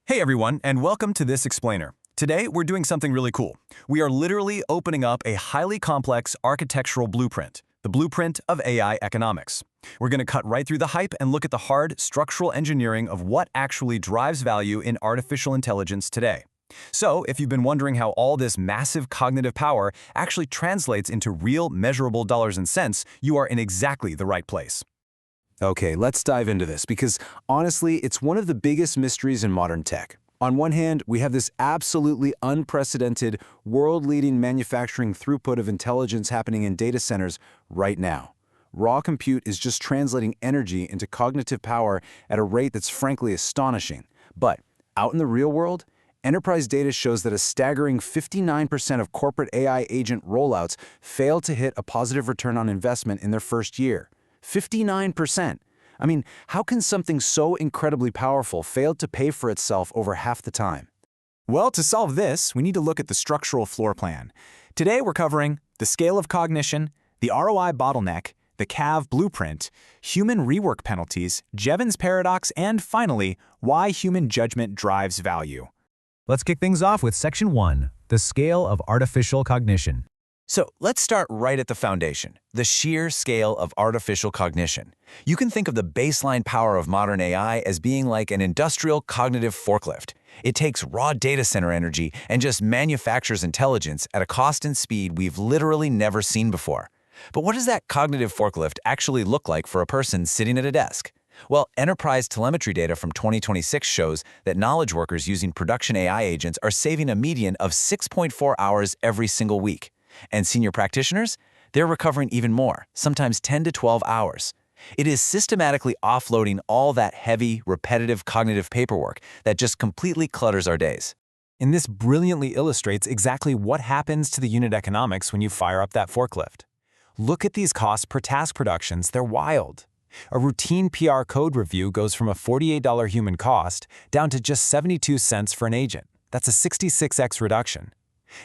Hey everyone, and welcome to this explainer. Today, we're doing something really cool. We are literally opening up a highly complex architectural blueprint, the blueprint of AI economics. We're going to cut right through the hype and look at the hard structural engineering of what actually drives value in artificial intelligence today. So, if you've been wondering how all this massive cognitive power actually translates into real measurable dollars and cents, you are in exactly the right place. Okay, let's dive into this because honestly, it's one of the biggest mysteries in modern tech. On one hand, we have this absolutely unprecedented, world-leading manufacturing throughput of intelligence happening in data centers right now. Raw compute is just translating energy into cognitive power at a rate that's frankly astonishing. But out in the real world, enterprise data shows that a staggering 59% of corporate AI agent rollouts fail to hit a positive return on investment in their first year. 59%. I mean, how can something so incredibly powerful fail to pay for itself over half the time? Well, to solve this, we need to look at the structural floor plan. Today, we're covering the scale of cognition, the ROI bottleneck, the CAV blueprint, human rework penalties, Jevons paradox, and finally, why human judgment drives value. Let's kick things off with Section 1, the scale of artificial cognition. So let's start right at the foundation, the sheer scale of artificial cognition. You can think of the baseline power of modern AI as being like an industrial cognitive forklift. It takes raw data center energy and just manufactures intelligence at a cost and speed we've literally never seen before. But what does that cognitive forklift actually look like for a person sitting at a desk? Well, enterprise telemetry data from 2026 shows that knowledge workers using production AI agents are saving a median of 6.4 hours every single week. And senior practitioners? They're recovering even more, sometimes 10 to 12 hours. It is systematically offloading all that heavy, repetitive cognitive paperwork that just completely clutters our days. And this brilliantly illustrates exactly what happens to the unit economics when you fire up that forklift. Look at these costs per task productions, they're wild. A routine PR code review goes from a $48 human cost down to just 72 cents for an agent. That's a 66x reduction.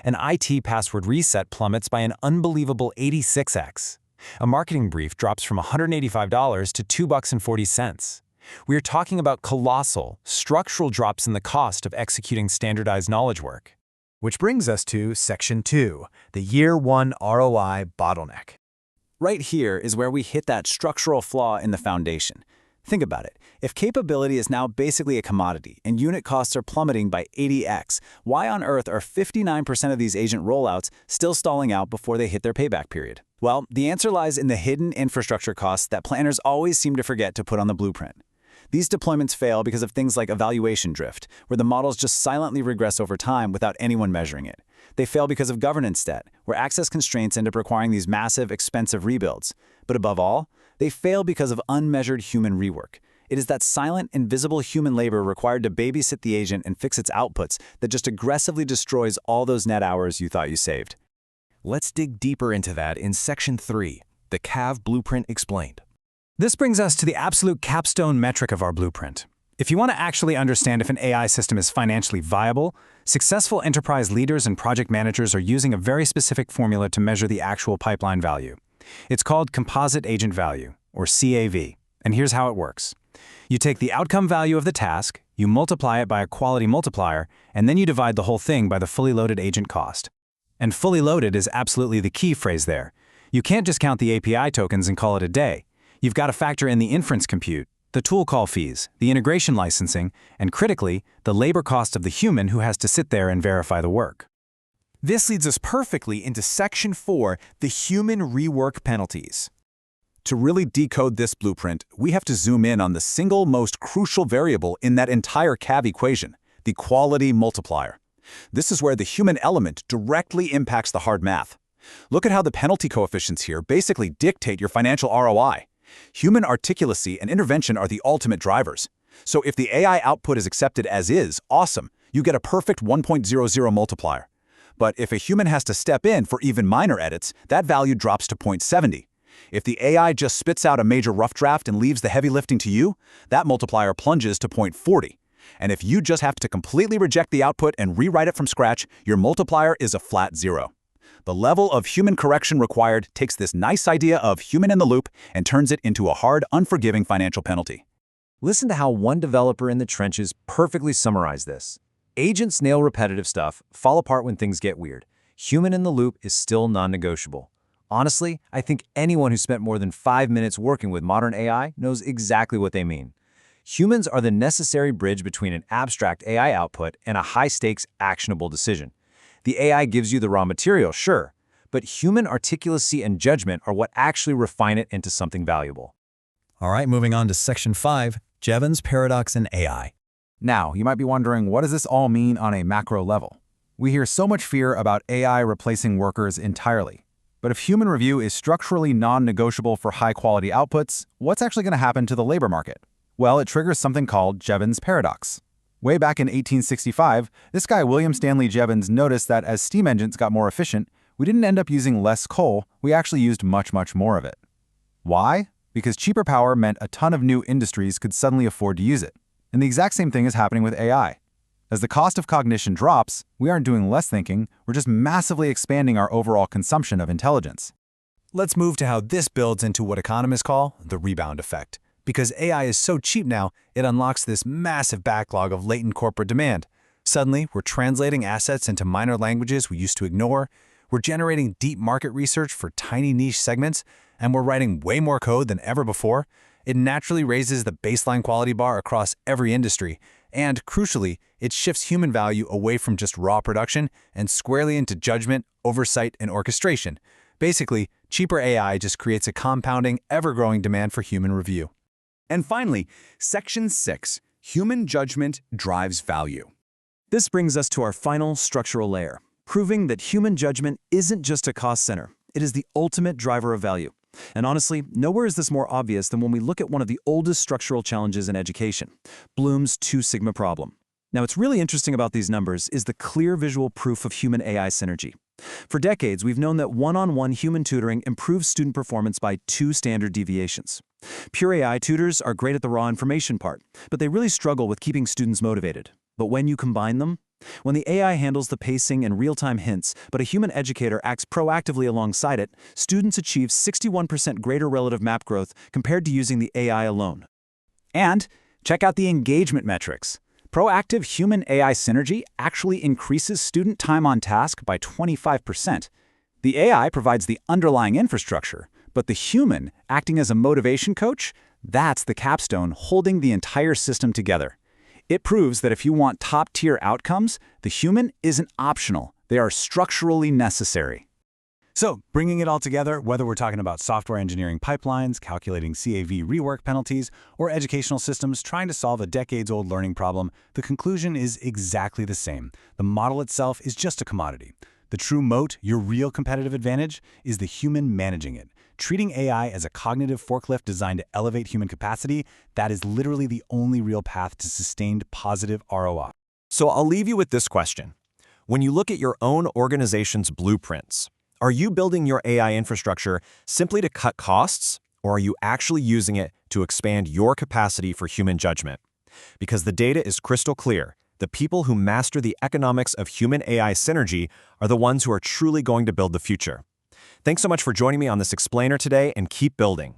An IT password reset plummets by an unbelievable 86x. A marketing brief drops from $185 to $2.40. We are talking about colossal, structural drops in the cost of executing standardized knowledge work. Which brings us to Section 2, the Year 1 ROI bottleneck. Right here is where we hit that structural flaw in the foundation. Think about it. If capability is now basically a commodity and unit costs are plummeting by 80x, why on earth are 59% of these agent rollouts still stalling out before they hit their payback period? Well, the answer lies in the hidden infrastructure costs that planners always seem to forget to put on the blueprint. These deployments fail because of things like evaluation drift, where the models just silently regress over time without anyone measuring it. They fail because of governance debt, where access constraints end up requiring these massive, expensive rebuilds. But above all, they fail because of unmeasured human rework. It is that silent, invisible human labor required to babysit the agent and fix its outputs that just aggressively destroys all those net hours you thought you saved. Let's dig deeper into that in Section 3, the CAV blueprint explained. This brings us to the absolute capstone metric of our blueprint. If you want to actually understand if an AI system is financially viable, successful enterprise leaders and project managers are using a very specific formula to measure the actual pipeline value. It's called Composite Agent Value, or CAV, and here's how it works. You take the outcome value of the task, you multiply it by a quality multiplier, and then you divide the whole thing by the fully loaded agent cost. And fully loaded is absolutely the key phrase there. You can't just count the API tokens and call it a day. You've got to factor in the inference compute, the tool call fees, the integration licensing, and critically, the labor cost of the human who has to sit there and verify the work. This leads us perfectly into Section 4, the human rework penalties. To really decode this blueprint, we have to zoom in on the single most crucial variable in that entire CAV equation, the quality multiplier. This is where the human element directly impacts the hard math. Look at how the penalty coefficients here basically dictate your financial ROI. Human articulacy and intervention are the ultimate drivers. So if the AI output is accepted as is, awesome, you get a perfect 1.00 multiplier. But if a human has to step in for even minor edits, that value drops to 0.70. If the AI just spits out a major rough draft and leaves the heavy lifting to you, that multiplier plunges to 0.40. And if you just have to completely reject the output and rewrite it from scratch, your multiplier is a flat 0. The level of human correction required takes this nice idea of human in the loop and turns it into a hard, unforgiving financial penalty. Listen to how one developer in the trenches perfectly summarized this. Agents nail repetitive stuff, fall apart when things get weird. Human in the loop is still non-negotiable. Honestly, I think anyone who spent more than 5 minutes working with modern AI knows exactly what they mean. Humans are the necessary bridge between an abstract AI output and a high-stakes, actionable decision. The AI gives you the raw material, sure, but human articulacy and judgment are what actually refine it into something valuable. All right, moving on to Section 5, Jevons Paradox in AI. Now, you might be wondering, what does this all mean on a macro level? We hear so much fear about AI replacing workers entirely. But if human review is structurally non-negotiable for high-quality outputs, what's actually going to happen to the labor market? Well, it triggers something called Jevons Paradox. Way back in 1865, this guy William Stanley Jevons noticed that as steam engines got more efficient, we didn't end up using less coal, we actually used much more of it. Why? Because cheaper power meant a ton of new industries could suddenly afford to use it. And the exact same thing is happening with AI. As the cost of cognition drops, we aren't doing less thinking, we're just massively expanding our overall consumption of intelligence. Let's move to how this builds into what economists call the rebound effect. Because AI is so cheap now, it unlocks this massive backlog of latent corporate demand. Suddenly, we're translating assets into minor languages we used to ignore, we're generating deep market research for tiny niche segments, and we're writing way more code than ever before. It naturally raises the baseline quality bar across every industry, and crucially, it shifts human value away from just raw production and squarely into judgment, oversight, and orchestration. Basically, cheaper AI just creates a compounding, ever-growing demand for human review. And finally, Section 6, Human Judgment Drives Value. This brings us to our final structural layer, proving that human judgment isn't just a cost center. It is the ultimate driver of value. And honestly, nowhere is this more obvious than when we look at one of the oldest structural challenges in education, Bloom's 2 sigma problem. Now, what's really interesting about these numbers is the clear visual proof of human-AI synergy. For decades, we've known that one-on-one human tutoring improves student performance by 2 standard deviations. Pure AI tutors are great at the raw information part, but they really struggle with keeping students motivated. But when you combine them, when the AI handles the pacing and real-time hints, but a human educator acts proactively alongside it, students achieve 61% greater relative map growth compared to using the AI alone. And check out the engagement metrics. Proactive human-AI synergy actually increases student time on task by 25%. The AI provides the underlying infrastructure, but the human, acting as a motivation coach, that's the capstone holding the entire system together. It proves that if you want top-tier outcomes, the human isn't optional. They are structurally necessary. So, bringing it all together, whether we're talking about software engineering pipelines, calculating CAV rework penalties, or educational systems trying to solve a decades-old learning problem, the conclusion is exactly the same. The model itself is just a commodity. The true moat, your real competitive advantage, is the human managing it. Treating AI as a cognitive forklift designed to elevate human capacity, that is literally the only real path to sustained positive ROI. So I'll leave you with this question. When you look at your own organization's blueprints, are you building your AI infrastructure simply to cut costs, or are you actually using it to expand your capacity for human judgment? Because the data is crystal clear. The people who master the economics of human-AI synergy are the ones who are truly going to build the future. Thanks so much for joining me on this explainer today, and keep building.